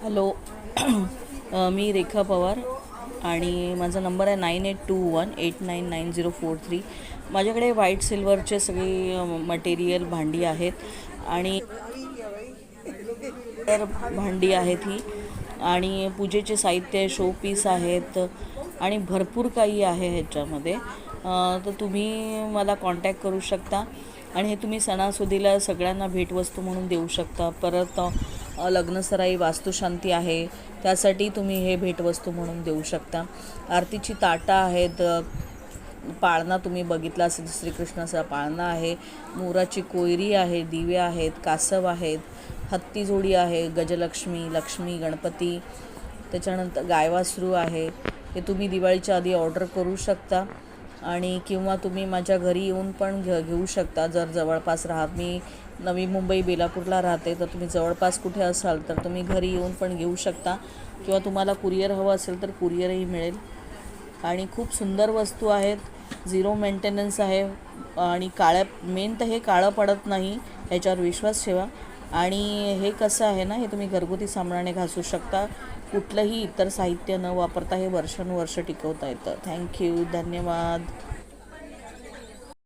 Hello. मी रेखा पवार आणि माझा number आहे 9821899043. माझ्याकडे व्हाईट सिल्वरचे सगळी मटेरियल भांडी आहेत आणि तर भांडी आहेत ही आणि पूजेचे साहित्य शो पीस आहेत आणि भरपूर काही आहे ह्याच्यामध्ये. तर तुम्ही मला कॉन्टॅक्ट करू शकता आणि हे तुम्ही सणासुदीला सगळ्यांना भेटवस्तू म्हणून देऊ शकता. परत लग्नसराई वास्तुशांती आहे त्यासाठी तुम्ही हे भेटवस्तू म्हणून देऊ शकता. आरतीची ताटं आहेत, पाळणा तुम्ही बघितला असेल श्रीकृष्णाचा पाळणा आहे, मोराची कोयरी आहे, दिवे आहेत, कासव आहेत, हत्ती जोडी आहे, गजलक्ष्मी, लक्ष्मी, गणपती, त्याच्यानंतर गायवासरू आहे. हे तुम्ही दिवाळीच्या आधी ऑर्डर करू शकता आणि किंवा तुम्ही माझ्या घरी येऊन पण घेऊ शकता जर जवळपास मी नवी मुंबई बेलापूरला राहते. तर तुम्ही जवळपास कुठे असाल तर तुम्ही घरी येऊन पण घेऊ शकता किंवा तुम्हाला कुरिअर हवं असेल तर कुरिअरही मिळेल. आणि खूप सुंदर वस्तू आहेत, झिरो मेंटेनन्स आहे आणि मेन तर हे काळं पडत नाही, ह्याच्यावर विश्वास ठेवा. आणि हे कसं आहे ना, हे तुम्ही घरगुती सामानाने घासू शकता, कुठलंही इतर साहित्य न वापरता हे वर्षानुवर्ष टिकवता येतं. थँक्यू, धन्यवाद.